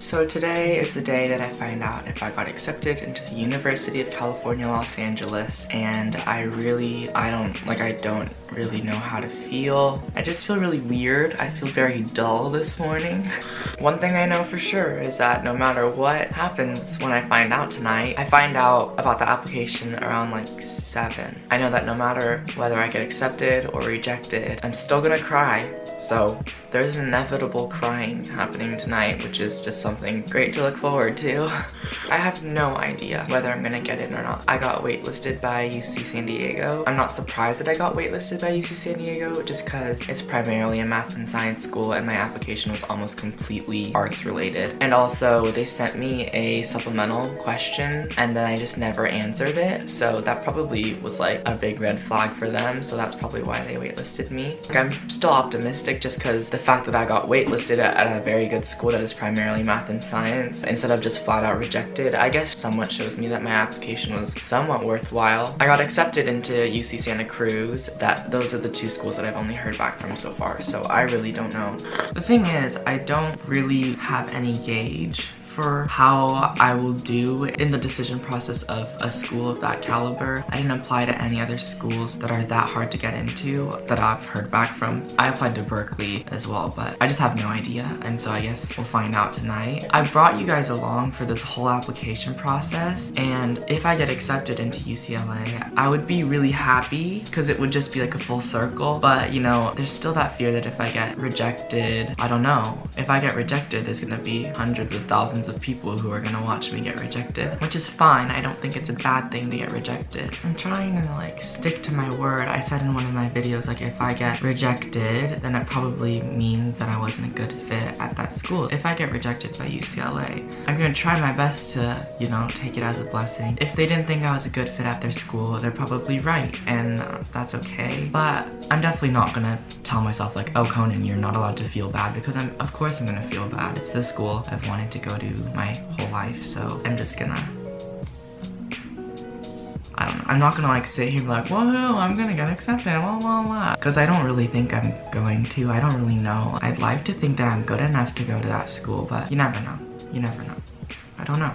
So today is the day that I find out if I got accepted into the University of California, Los Angeles, and I don't really know how to feel. I just feel really weird. I feel very dull this morning. One thing I know for sure is that no matter what happens when I find out tonight, I find out about the application around like 7. I know that no matter whether I get accepted or rejected, I'm still gonna cry. So there's an inevitable crying happening tonight, which is just something great to look forward to. I have no idea whether I'm gonna get in or not. I got waitlisted by UC San Diego. I'm not surprised that I got waitlisted by UC San Diego just because it's primarily a math and science school and my application was almost completely arts related. And also they sent me a supplemental question and then I just never answered it. So that probably was like a big red flag for them. So that's probably why they waitlisted me. Like, I'm still optimistic just because the fact that I got waitlisted at a very good school that is primarily math and science instead of just flat out rejected, I guess somewhat shows me that my application was somewhat worthwhile. I got accepted into UC Santa Cruz. Those are the 2 schools that I've only heard back from so far, so I really don't know. The thing is, I don't really have any gauge for how I will do in the decision process of a school of that caliber. I didn't apply to any other schools that are that hard to get into that I've heard back from. I applied to Berkeley as well, but I just have no idea, and so I guess we'll find out tonight. I brought you guys along for this whole application process, and if I get accepted into UCLA, I would be really happy because it would just be like a full circle, but you know, there's still that fear that if I get rejected, I don't know. If I get rejected, there's gonna be hundreds of thousands of people who are gonna watch me get rejected, which is fine. I don't think it's a bad thing to get rejected. I'm trying to like stick to my word. I said in one of my videos, like, if I get rejected, then it probably means that I wasn't a good fit at that school. If I get rejected by UCLA, I'm gonna try my best to, you know, take it as a blessing. If they didn't think I was a good fit at their school, they're probably right, and that's okay. But I'm definitely not gonna tell myself like, oh, Conan, you're not allowed to feel bad, because of course I'm gonna feel bad. It's the school I've wanted to go to my whole life, so I'm just gonna, I don't know. I'm not gonna like sit here and be like, whoa, I'm gonna get accepted, blah, blah, blah. Because I don't really think I'm going to. I don't really know. I'd like to think that I'm good enough to go to that school, but you never know. You never know. I don't know.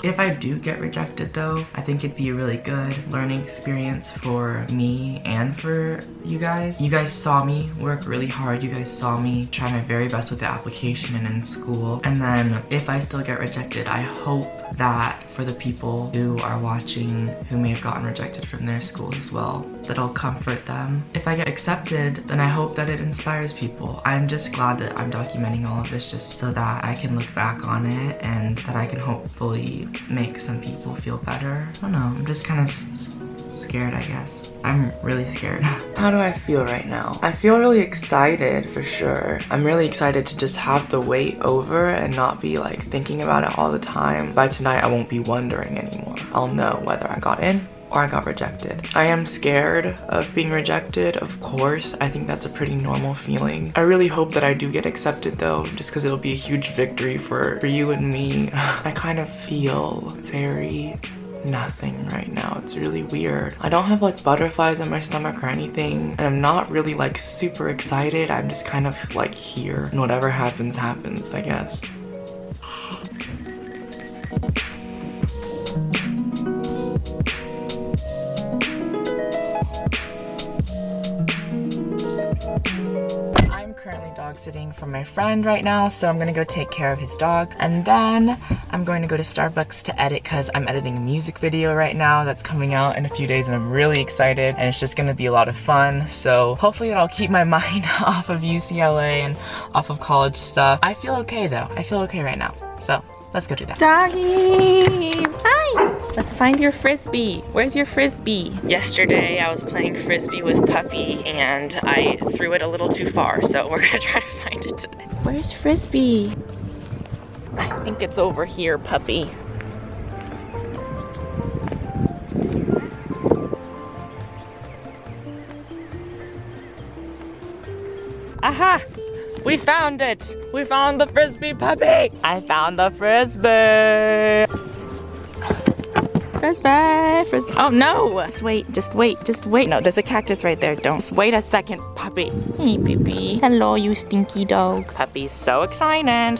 If I do get rejected though, I think it'd be a really good learning experience for me and for you guys. You guys saw me work really hard. You guys saw me try my very best with the application and in school. And then if I still get rejected, I hope that for the people who are watching who may have gotten rejected from their school as well, that'll comfort them. If I get accepted, then I hope that it inspires people. I'm just glad that I'm documenting all of this just so that I can look back on it and that I can hopefully make some people feel better. I don't know, I'm just kind of scared, I guess. I'm really scared. How do I feel right now? I feel really excited for sure. I'm really excited to just have the wait over and not be like thinking about it all the time. By tonight, I won't be wondering anymore. I'll know whether I got in or I got rejected. I am scared of being rejected, of course. I think that's a pretty normal feeling. I really hope that I do get accepted though, just because it'll be a huge victory for you and me. I kind of feel very nothing right now. It's really weird. I don't have like butterflies in my stomach or anything, and I'm not really like super excited. I'm just kind of like here, and whatever happens, happens, I guess. Currently dog sitting for my friend right now, so I'm gonna go take care of his dog, and then I'm going to go to Starbucks to edit because I'm editing a music video right now that's coming out in a few days, and I'm really excited, and it's just gonna be a lot of fun. So hopefully it'll keep my mind off of UCLA and off of college stuff. I feel okay though. I feel okay right now, so let's go do that. Doggies! Hi! Let's find your frisbee. Where's your frisbee? Yesterday I was playing frisbee with Puppy and I threw it a little too far, so we're gonna try to find it today. Where's frisbee? I think it's over here, Puppy. Aha! We found it! We found the frisbee, Puppy! I found the frisbee! Frisbee! Oh no! Just wait, just wait, just wait. No, there's a cactus right there. Don't. Just wait a second, Puppy. Hey, baby. Hello, you stinky dog. Puppy's so excited.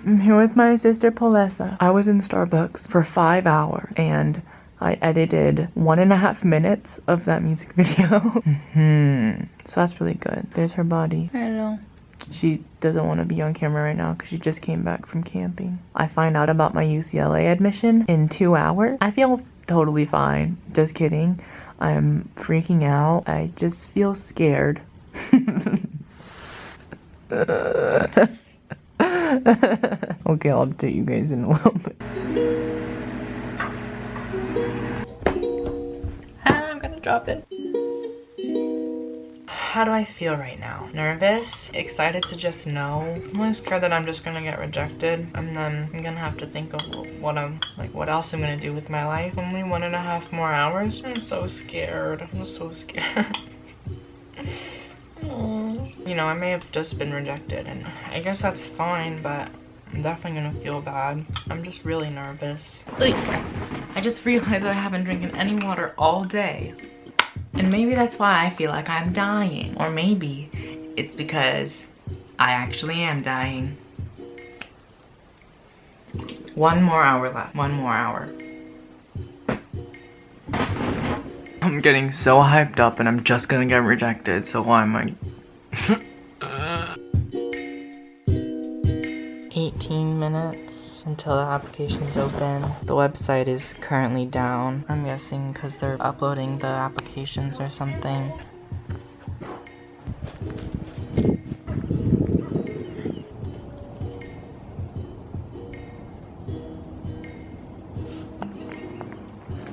I'm here with my sister Palessa. I was in Starbucks for 5 hours and I edited 1.5 minutes of that music video. So that's really good. There's her body. Hello. She doesn't want to be on camera right now because she just came back from camping. I find out about my UCLA admission in 2 hours. I feel totally fine. Just kidding. I'm freaking out. I just feel scared. Okay, I'll update you guys in a little bit. I'm gonna drop it. How do I feel right now? Nervous? Excited to just know? I'm really scared that I'm just gonna get rejected and then I'm gonna have to think of what else I'm gonna do with my life. Only 1.5 more hours? I'm so scared. I'm so scared. You know, I may have just been rejected and I guess that's fine, but I'm definitely gonna feel bad. I'm just really nervous. I just realized that I haven't drinking any water all day. And maybe that's why I feel like I'm dying. Or maybe it's because I actually am dying. 1 more hour left. 1 more hour. I'm getting so hyped up and I'm just gonna get rejected, so why am I... 18 minutes until the application's open. The website is currently down. I'm guessing because they're uploading the applications or something.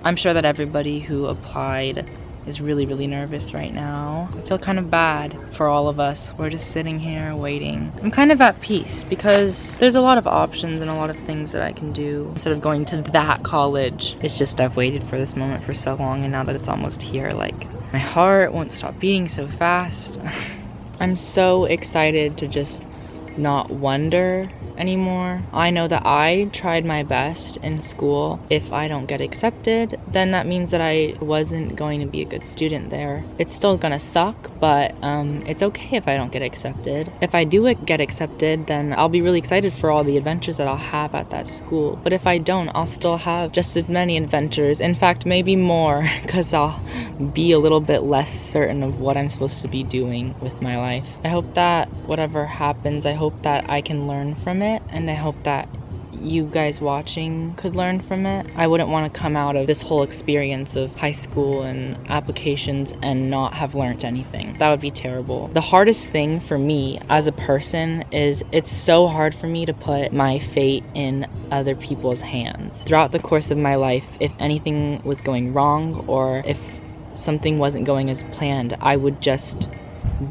I'm sure that everybody who applied is really, really nervous right now. I feel kind of bad for all of us. We're just sitting here waiting. I'm kind of at peace because there's a lot of options and a lot of things that I can do instead of going to that college. It's just I've waited for this moment for so long, and now that it's almost here, like, my heart won't stop beating so fast. I'm so excited to just not wonder anymore. I know that I tried my best in school. If I don't get accepted, then that means that I wasn't going to be a good student there. It's still gonna suck, but it's okay if I don't get accepted. If I do get accepted, then I'll be really excited for all the adventures that I'll have at that school. But if I don't, I'll still have just as many adventures. In fact, maybe more, because I'll be a little bit less certain of what I'm supposed to be doing with my life. I hope that whatever happens, I hope that I can learn from it, and I hope that you guys watching could learn from it. I wouldn't want to come out of this whole experience of high school and applications and not have learned anything. That would be terrible. The hardest thing for me as a person is it's so hard for me to put my fate in other people's hands. Throughout the course of my life, if anything was going wrong or if something wasn't going as planned, I would just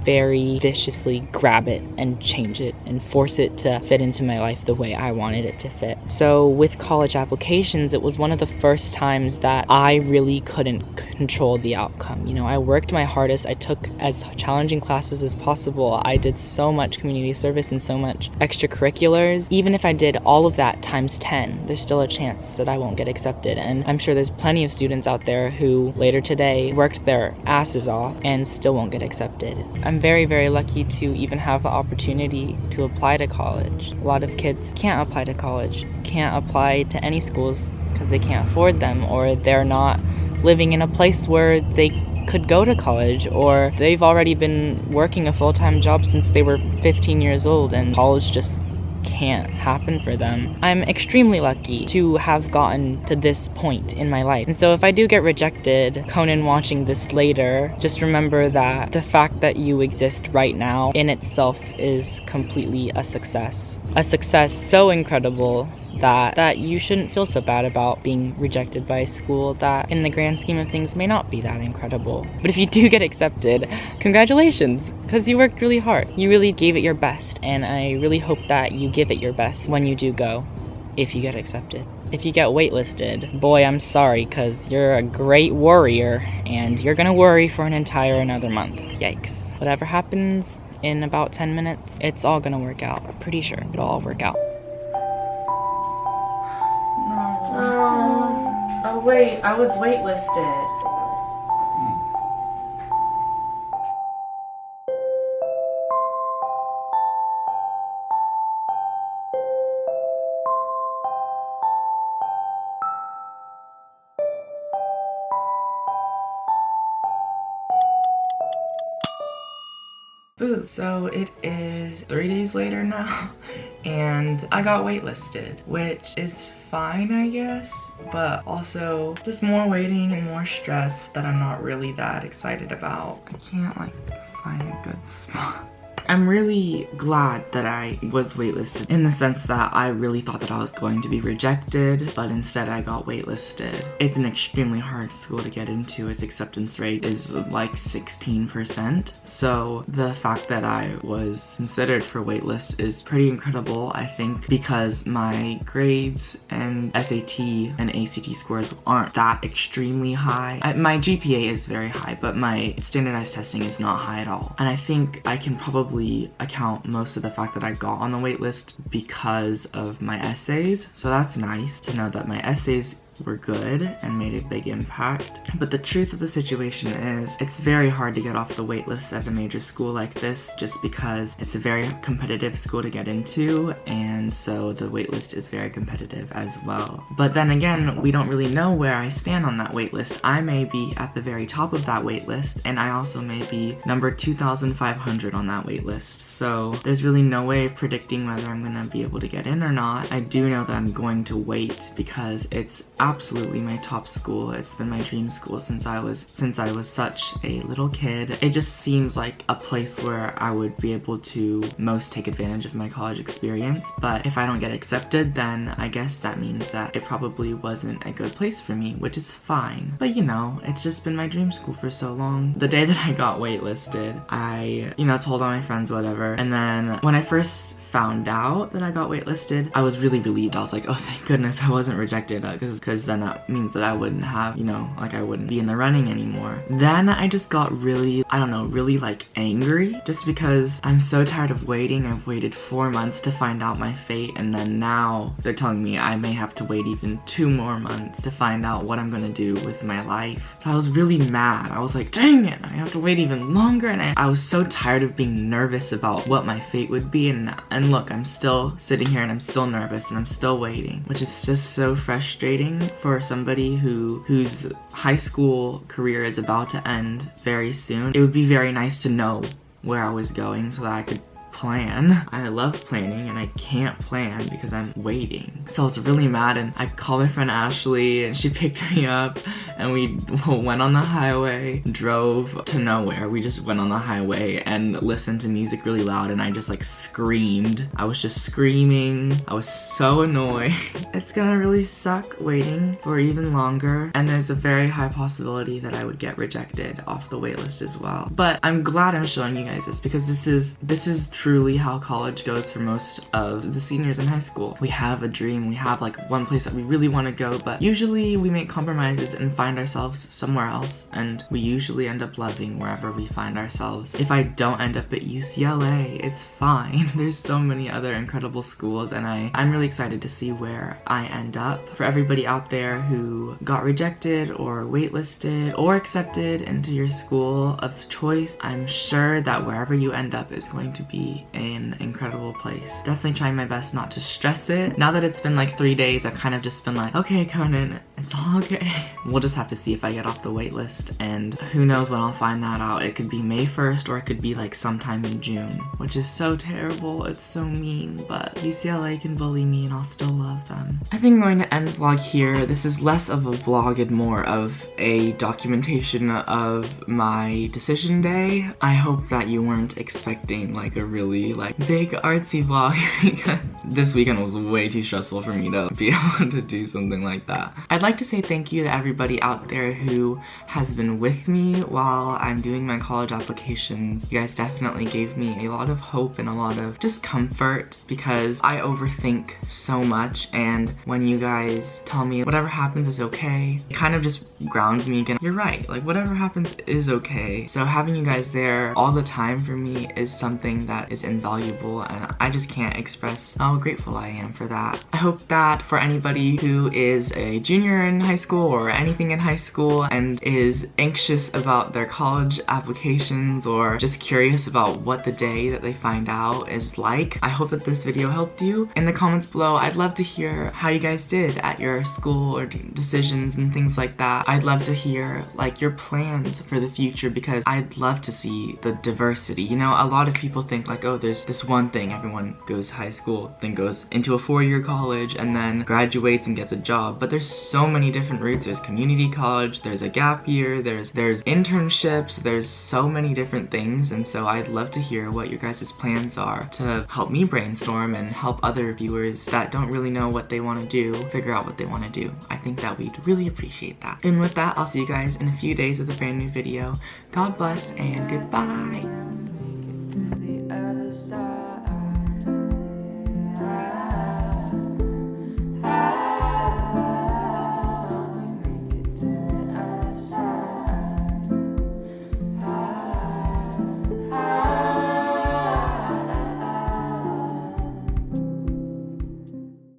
very viciously grab it and change it and force it to fit into my life the way I wanted it to fit. So with college applications, it was one of the first times that I really couldn't control the outcome. You know, I worked my hardest. I took as challenging classes as possible. I did so much community service and so much extracurriculars. Even if I did all of that times 10, there's still a chance that I won't get accepted. And I'm sure there's plenty of students out there who later today worked their asses off and still won't get accepted. I'm very, very lucky to even have the opportunity to apply to college. A lot of kids can't apply to college, can't apply to any schools because they can't afford them, or they're not living in a place where they could go to college, or they've already been working a full-time job since they were 15 years old and college just can't happen for them. I'm extremely lucky to have gotten to this point in my life. And so if I do get rejected, Conan watching this later, just remember that the fact that you exist right now in itself is completely a success. A success so incredible that you shouldn't feel so bad about being rejected by a school that in the grand scheme of things may not be that incredible. But if you do get accepted, congratulations, because you worked really hard. You really gave it your best, and I really hope that you give it your best when you do go, if you get accepted. If you get waitlisted, boy, I'm sorry, because you're a great worrier, and you're gonna worry for an entire another month. Yikes. Whatever happens in about 10 minutes, it's all gonna work out. I'm pretty sure it'll all work out. Oh wait, I was waitlisted. Ooh, so it is 3 days later now, and I got waitlisted, which is fine, I guess, but also just more waiting and more stress that I'm not really that excited about. I can't like find a good spot. I'm really glad that I was waitlisted in the sense that I really thought that I was going to be rejected, but instead I got waitlisted. It's an extremely hard school to get into. Its acceptance rate is like 16%. So the fact that I was considered for waitlist is pretty incredible, I think, because my grades and SAT and ACT scores aren't that extremely high. My GPA is very high, but my standardized testing is not high at all. And I think I can probably account most of the fact that I got on the wait list because of my essays. So that's nice to know that my essays were good and made a big impact. But the truth of the situation is it's very hard to get off the wait list at a major school like this just because it's a very competitive school to get into, and so the wait list is very competitive as well. But then again, we don't really know where I stand on that wait list. I may be at the very top of that wait list, and I also may be number 2,500 on that wait list. So there's really no way of predicting whether I'm gonna be able to get in or not. I do know that I'm going to wait because it's absolutely my top school. It's been my dream school since I was such a little kid. It just seems like a place where I would be able to most take advantage of my college experience. But if I don't get accepted, then I guess that means that it probably wasn't a good place for me, which is fine. But you know, it's just been my dream school for so long. The day that I got waitlisted, I, told all my friends whatever, and then when I first found out that I got waitlisted, I was really relieved. I was like, oh, thank goodness I wasn't rejected, because then that means that I wouldn't have, I wouldn't be in the running anymore. Then I just got really, really like angry, just because I'm so tired of waiting. I've waited 4 months to find out my fate, and then now they're telling me I may have to wait even 2 more months to find out what I'm gonna do with my life. So I was really mad. I was like, dang it, I have to wait even longer, and I was so tired of being nervous about what my fate would be, and look, I'm still sitting here and I'm still nervous and I'm still waiting, which is just so frustrating for somebody whose high school career is about to end very soon. It would be very nice to know where I was going so that I could plan. I love planning and I can't plan because I'm waiting. So I was really mad, and I called my friend Ashley and she picked me up and we went on the highway, drove to nowhere. We just went on the highway and listened to music really loud, and I just like screamed. I was just screaming. I was so annoyed. It's gonna really suck waiting for even longer, and there's a very high possibility that I would get rejected off the waitlist as well. But I'm glad I'm showing you guys this, because this is truly how college goes for most of the seniors in high school. We have a dream, we have like one place that we really want to go, but usually we make compromises and find ourselves somewhere else, and we usually end up loving wherever we find ourselves. If I don't end up at UCLA, it's fine. There's so many other incredible schools, and I'm really excited to see where I end up. For everybody out there who got rejected or waitlisted or accepted into your school of choice, I'm sure that wherever you end up is going to be be an incredible place. Definitely trying my best not to stress it. Now that it's been like 3 days, I've kind of just been like, okay, Conan, it's all okay. We'll just have to see if I get off the wait list, and who knows when I'll find that out. It could be May 1st or it could be like sometime in June, which is so terrible. It's so mean, but UCLA can bully me and I'll still love them. I think I'm going to end the vlog here. This is less of a vlog and more of a documentation of my decision day. I hope that you weren't expecting like a really like big artsy vlog because this weekend was way too stressful for me to be able to do something like that. I'd like to say thank you to everybody out there who has been with me while I'm doing my college applications. You guys definitely gave me a lot of hope and a lot of just comfort because I overthink so much, and when you guys tell me whatever happens is okay, it kind of just grounds me again. You're right, like whatever happens is okay. So having you guys there all the time for me is something that is invaluable, and I just can't express how grateful I am for that. I hope that for anybody who is a junior in high school or anything in high school and is anxious about their college applications or just curious about what the day that they find out is like, I hope that this video helped you. In the comments below, I'd love to hear how you guys did at your school or decisions and things like that. I'd love to hear like your plans for the future because I'd love to see the diversity. You know, a lot of people think like, oh, there's this one thing. Everyone goes to high school, then goes into a 4-year college and then graduates and gets a job. But there's so many different routes. There's community college, there's a gap year, there's internships, there's so many different things. And so I'd love to hear what your guys' plans are to help me brainstorm and help other viewers that don't really know what they want to do figure out what they want to do. I think that we'd really appreciate that. And with that, I'll see you guys in a few days with a brand new video. God bless and goodbye.